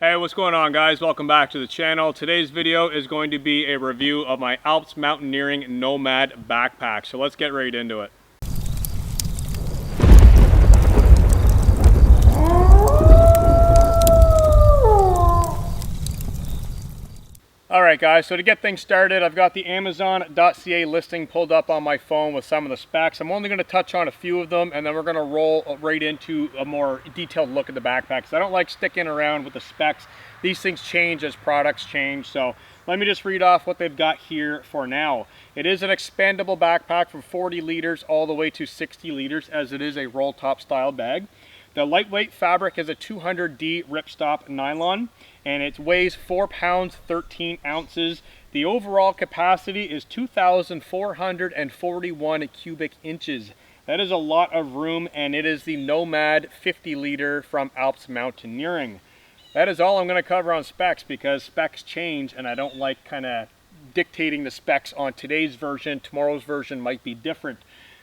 Hey, what's going on, guys? Welcome back to the channel. Today's video is going to be a review of my Alps Mountaineering Nomad backpack. So let's get right into it. Alright guys, so to get things started, I've got the Amazon.ca listing pulled up on my phone with some of the specs. I'm only going to touch on a few of them, and then we're going to roll right into a more detailed look at the backpack, because I don't like sticking around with the specs. These things change as products change, so let me just read off what they've got here for now. It is an expandable backpack from 40 liters all the way to 60 liters, as it is a roll top style bag. The lightweight fabric is a 200D ripstop nylon, and it weighs 4 pounds 13 ounces. The overall capacity is 2,441 cubic inches. That is a lot of room, and it is the Nomad 50 liter from Alps Mountaineering. That is all I'm going to cover on specs, because specs change and I don't like kind of dictating the specs on today's version. Tomorrow's version might be different.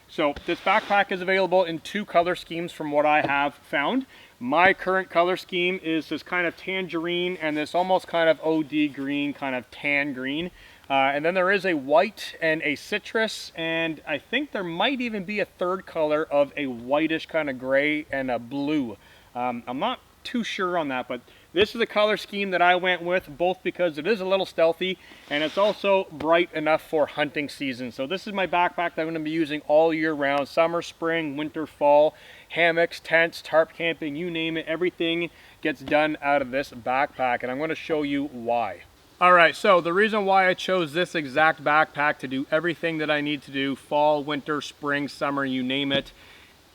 So this backpack is available in 2 color schemes from what I have found. My current color scheme is this kind of tangerine and this almost kind of OD green, kind of tan green. And then there is a white and a citrus, and I think there might even be a third color of a whitish kind of gray and a blue. I'm not too sure on that, but this is the color scheme that I went with, both because it is a little stealthy and it's also bright enough for hunting season. So this is my backpack that I'm going to be using all year round: summer, spring, winter, fall, hammocks, tents, tarp camping, you name it, everything gets done out of this backpack, and I'm going to show you why. Alright, so the reason why I chose this exact backpack to do everything that I need to do, fall, winter, spring, summer, you name it,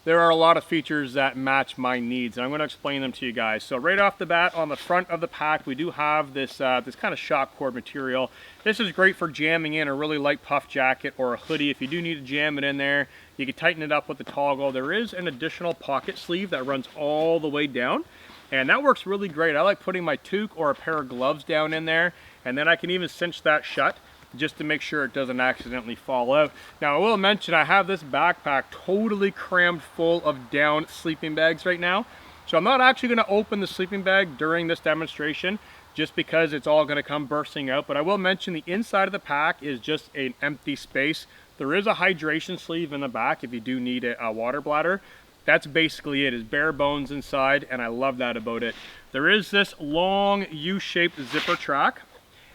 there are a lot of features that match my needs, and I'm going to explain them to you guys. So right off the bat, on the front of the pack, we do have this this kind of shock cord material. This is great for jamming in a really light puff jacket or a hoodie. If you do need to jam it in there, you can tighten it up with the toggle. There is an additional pocket sleeve that runs all the way down, and that works really great. I like putting my toque or a pair of gloves down in there, and then I can even cinch that shut just to make sure it doesn't accidentally fall out. Now I will mention I have this backpack totally crammed full of down sleeping bags right now. So I'm not actually going to open the sleeping bag during this demonstration, just because it's all going to come bursting out. But I will mention the inside of the pack is just an empty space. There is a hydration sleeve in the back if you do need a water bladder. That's basically it, is bare bones inside, and I love that about it. There is this long U-shaped zipper track,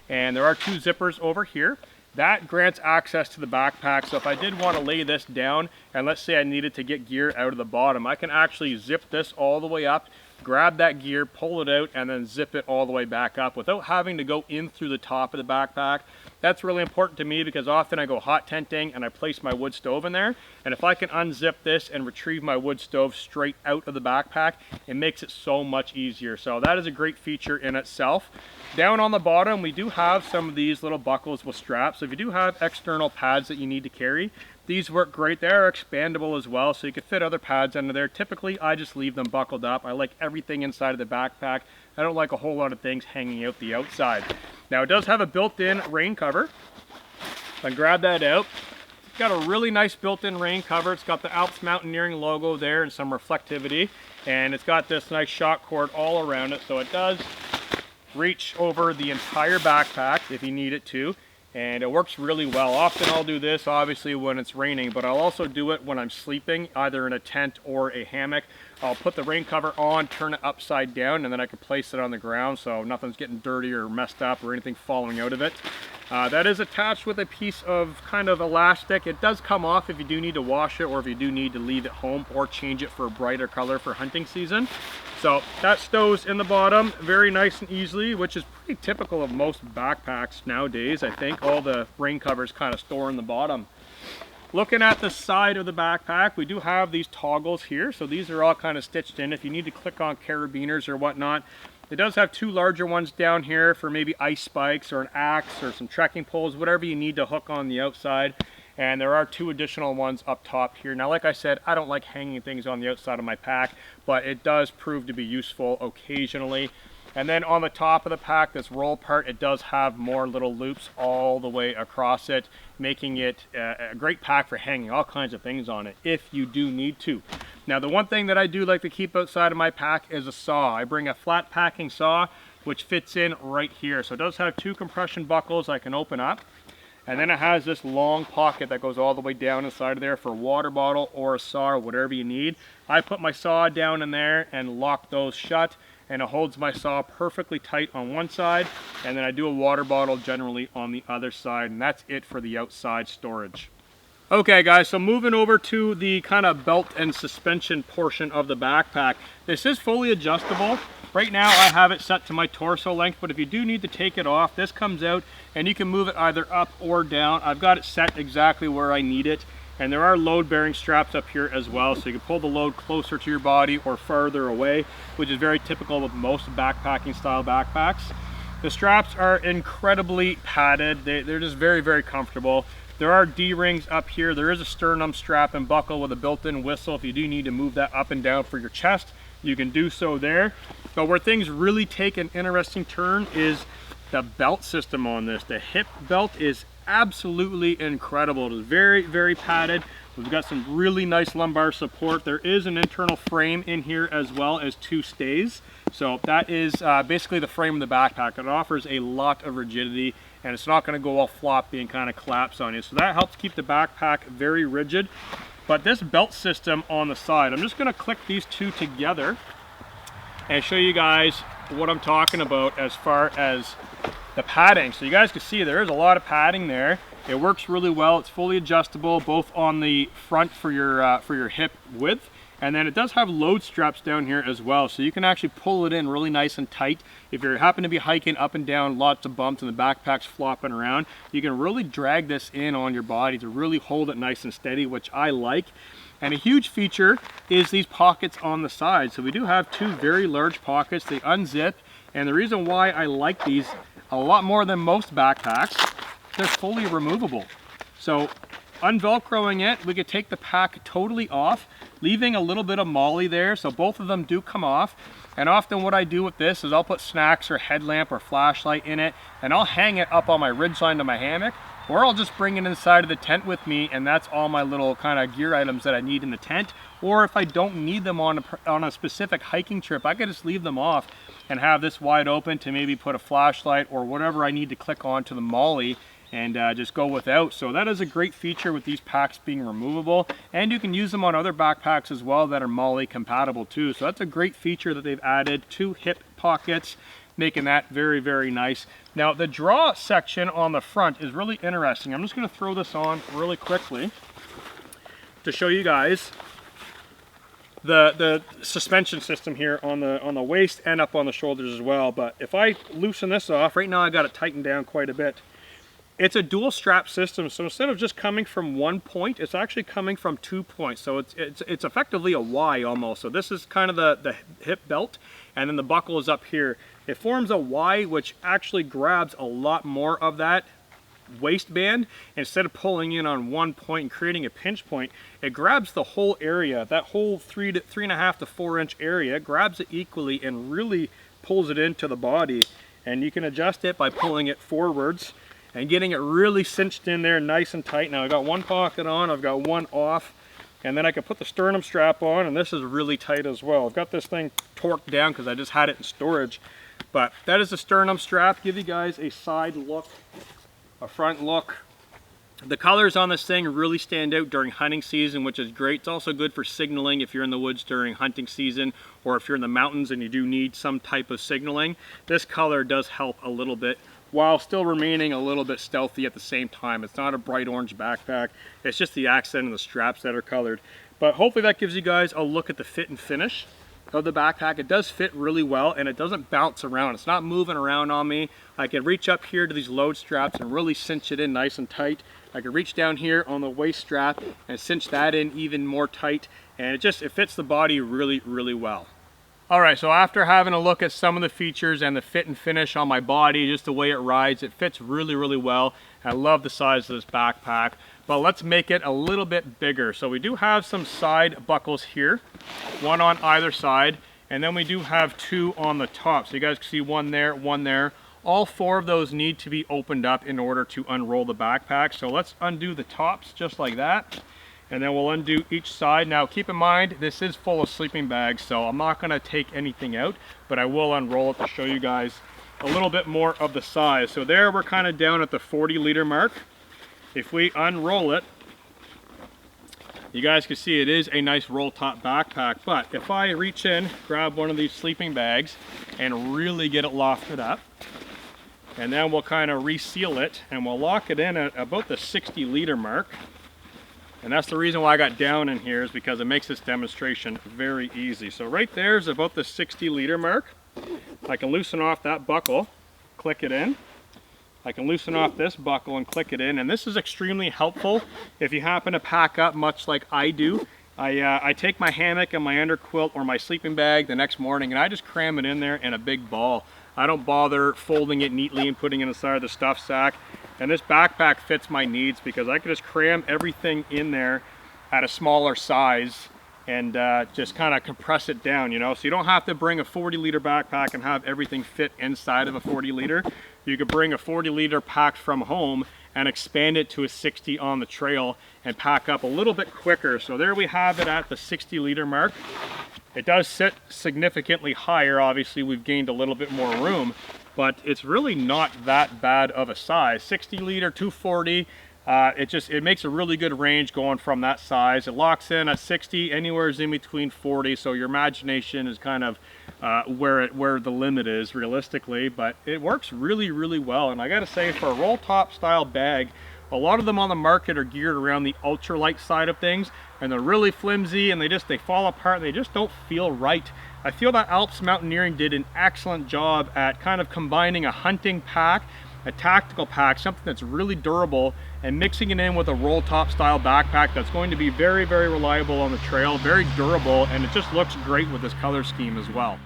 and there are 2 zippers over here. That grants access to the backpack, so if I did want to lay this down, and let's say I needed to get gear out of the bottom, I can actually zip this all the way up, grab that gear, pull it out, and then zip it all the way back up without having to go in through the top of the backpack. That's really important to me, because often I go hot tenting and I place my wood stove in there, and if I can unzip this and retrieve my wood stove straight out of the backpack, it makes it so much easier. So that is a great feature in itself. Down on the bottom, we do have some of these little buckles with straps. So if you do have external pads that you need to carry, these work great. They are expandable as well, so you could fit other pads under there. Typically, I just leave them buckled up. I like everything inside of the backpack. I don't like a whole lot of things hanging out the outside. Now, it does have a built-in rain cover. I grab that out. It's got a really nice built-in rain cover. It's got the Alps Mountaineering logo there and some reflectivity. And it's got this nice shock cord all around it, so it does reach over the entire backpack if you need it to, and it works really well. Often I'll do this obviously when it's raining, but I'll also do it when I'm sleeping, either in a tent or a hammock. I'll put the rain cover on, turn it upside down, and then I can place it on the ground so nothing's getting dirty or messed up or anything falling out of it. That is attached with a piece of kind of elastic. It does come off if you do need to wash it, or if you do need to leave it home or change it for a brighter color for hunting season. So that stows in the bottom very nice and easily, which is pretty typical of most backpacks nowadays. I think all the rain covers kind of store in the bottom. Looking at the side of the backpack, we do have these toggles here. So these are all kind of stitched in if you need to click on carabiners or whatnot. It does have 2 larger ones down here for maybe ice spikes or an axe or some trekking poles, whatever you need to hook on the outside. And there are 2 additional ones up top here. Now, like I said, I don't like hanging things on the outside of my pack, but it does prove to be useful occasionally. And then on the top of the pack, this roll part, it does have more little loops all the way across it, making it a great pack for hanging all kinds of things on it if you do need to. Now, the one thing that I do like to keep outside of my pack is a saw. I bring a flat packing saw which fits in right here. So it does have 2 compression buckles I can open up. And then it has this long pocket that goes all the way down inside of there for a water bottle or a saw or whatever you need. I put my saw down in there and lock those shut, and it holds my saw perfectly tight on one side, and then I do a water bottle generally on the other side, and that's it for the outside storage. Okay guys, so moving over to the kind of belt and suspension portion of the backpack. This is fully adjustable. Right now I have it set to my torso length, but if you do need to take it off, this comes out and you can move it either up or down. I've got it set exactly where I need it. And there are load bearing straps up here as well, so you can pull the load closer to your body or farther away, which is very typical with most backpacking style backpacks. The straps are incredibly padded. They're just very, very comfortable. There are D-rings up here. There is a sternum strap and buckle with a built-in whistle. If you do need to move that up and down for your chest, you can do so there. But where things really take an interesting turn is the belt system on this. The hip belt is absolutely incredible. It is very, very padded. We've got some really nice lumbar support. There is an internal frame in here as well as 2 stays. So that is basically the frame of the backpack. It offers a lot of rigidity, and it's not going to go all floppy and kind of collapse on you. So that helps keep the backpack very rigid. But this belt system on the side, I'm just going to click these 2 together and show you guys what I'm talking about as far as the padding. So you guys can see there is a lot of padding there. It works really well. It's fully adjustable both on the front for your hip width, and then it does have load straps down here as well, so you can actually pull it in really nice and tight. If you happen to be hiking up and down lots of bumps and the backpack's flopping around, you can really drag this in on your body to really hold it nice and steady, which I like. And a huge feature is these pockets on the side. So we do have 2 very large pockets. They unzip, and the reason why I like these a lot more than most backpacks, they're fully removable. So unvelcroing it, we could take the pack totally off, leaving a little bit of molly there, so both of them do come off. And often what I do with this is I'll put snacks or headlamp or flashlight in it, and I'll hang it up on my ridgeline to my hammock, or I'll just bring it inside of the tent with me, and that's all my little kind of gear items that I need in the tent. Or if I don't need them on a specific hiking trip, I could just leave them off and have this wide open to maybe put a flashlight or whatever I need to click on to the molly, and just go without. So that is a great feature with these packs being removable, and you can use them on other backpacks as well that are molly compatible too. So that's a great feature that they've added. 2 hip pockets, making that very, very nice. Now the draw section on the front is really interesting. I'm just going to throw this on really quickly to show you guys the suspension system here on the waist and up on the shoulders as well. But if I loosen this off, right now I got it tightened down quite a bit. It's a dual strap system, so instead of just coming from 1 point, it's actually coming from 2 points. So it's effectively a Y almost. So this is kind of the hip belt, and then the buckle is up here. It forms a Y, which actually grabs a lot more of that waistband. Instead of pulling in on 1 point and creating a pinch point, it grabs the whole area, that whole 3.5 to 4 inch area, grabs it equally and really pulls it into the body. And you can adjust it by pulling it forwards and getting it really cinched in there nice and tight. Now I've got 1 pocket on, I've got 1 off, and then I can put the sternum strap on, and this is really tight as well. I've got this thing torqued down because I just had it in storage. But that is the sternum strap. Give you guys a side look, a front look. The colors on this thing really stand out during hunting season, which is great. It's also good for signaling if you're in the woods during hunting season, or if you're in the mountains and you do need some type of signaling. This color does help a little bit, while still remaining a little bit stealthy at the same time. It's not a bright orange backpack. It's just the accent and the straps that are colored. But hopefully that gives you guys a look at the fit and finish of the backpack. It does fit really well, and it doesn't bounce around. It's not moving around on me. I can reach up here to these load straps and really cinch it in nice and tight. I can reach down here on the waist strap and cinch that in even more tight, and it fits the body really, really well. Alright, so after having a look at some of the features and the fit and finish on my body, just the way it rides, it fits really, really well. I love the size of this backpack, but let's make it a little bit bigger. So we do have some side buckles here, 1 on either side, and then we do have 2 on the top. So you guys can see 1 there, 1 there. All 4 of those need to be opened up in order to unroll the backpack. So let's undo the tops just like that. And then we'll undo each side. Now keep in mind, this is full of sleeping bags, so I'm not gonna take anything out, but I will unroll it to show you guys a little bit more of the size. So there we're kind of down at the 40 liter mark. If we unroll it, you guys can see it is a nice roll top backpack, but if I reach in, grab one of these sleeping bags and really get it lofted up, and then we'll kind of reseal it and we'll lock it in at about the 60 liter mark. And that's the reason why I got down in here, is because it makes this demonstration very easy. So right there is about the 60 liter mark. I can loosen off that buckle, click it in. I can loosen off this buckle and click it in, and this is extremely helpful if you happen to pack up much like I do. I take my hammock and my underquilt or my sleeping bag the next morning and I just cram it in there in a big ball. I don't bother folding it neatly and putting it inside the stuff sack. And this backpack fits my needs because I can just cram everything in there at a smaller size and just kind of compress it down, you know. So you don't have to bring a 40 liter backpack and have everything fit inside of a 40 liter. You could bring a 40 liter packed from home and expand it to a 60 on the trail and pack up a little bit quicker. So there we have it at the 60 liter mark. It does sit significantly higher. Obviously we've gained a little bit more room, but it's really not that bad of a size. 60 liter, 240, it makes a really good range going from that size. It locks in at 60, anywhere in between 40, so your imagination is kind of where the limit is realistically, but it works really, really well. And I gotta say, for a roll top style bag, a lot of them on the market are geared around the ultralight side of things, and they're really flimsy and they fall apart and they just don't feel right. I feel that Alps Mountaineering did an excellent job at kind of combining a hunting pack, a tactical pack, something that's really durable, and mixing it in with a roll top style backpack that's going to be very, very reliable on the trail, very durable, and it just looks great with this color scheme as well.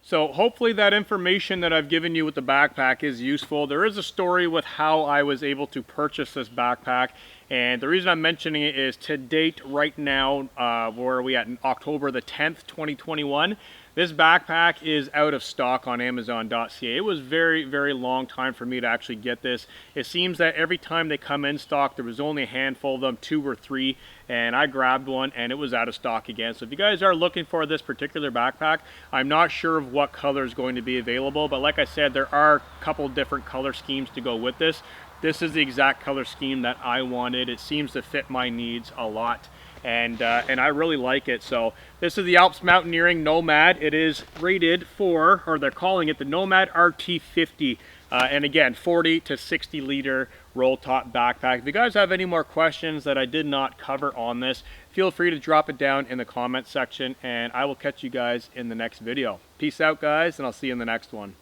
So hopefully that information that I've given you with the backpack is useful. There is a story with how I was able to purchase this backpack, and the reason I'm mentioning it is to date right now, where are we at, in October the 10th, 2021, this backpack is out of stock on Amazon.ca. It was very, very long time for me to actually get this. It seems that every time they come in stock, there was only a handful of them, 2 or 3, and I grabbed one and it was out of stock again. So if you guys are looking for this particular backpack, I'm not sure of what color is going to be available, but like I said, there are a couple different color schemes to go with this. This is the exact color scheme that I wanted. It seems to fit my needs a lot. And I really like it. So this is the Alps Mountaineering Nomad. It is rated for, or they're calling it the Nomad RT50. And again, 40 to 60 liter roll top backpack. If you guys have any more questions that I did not cover on this, feel free to drop it down in the comment section, and I will catch you guys in the next video. Peace out, guys, and I'll see you in the next one.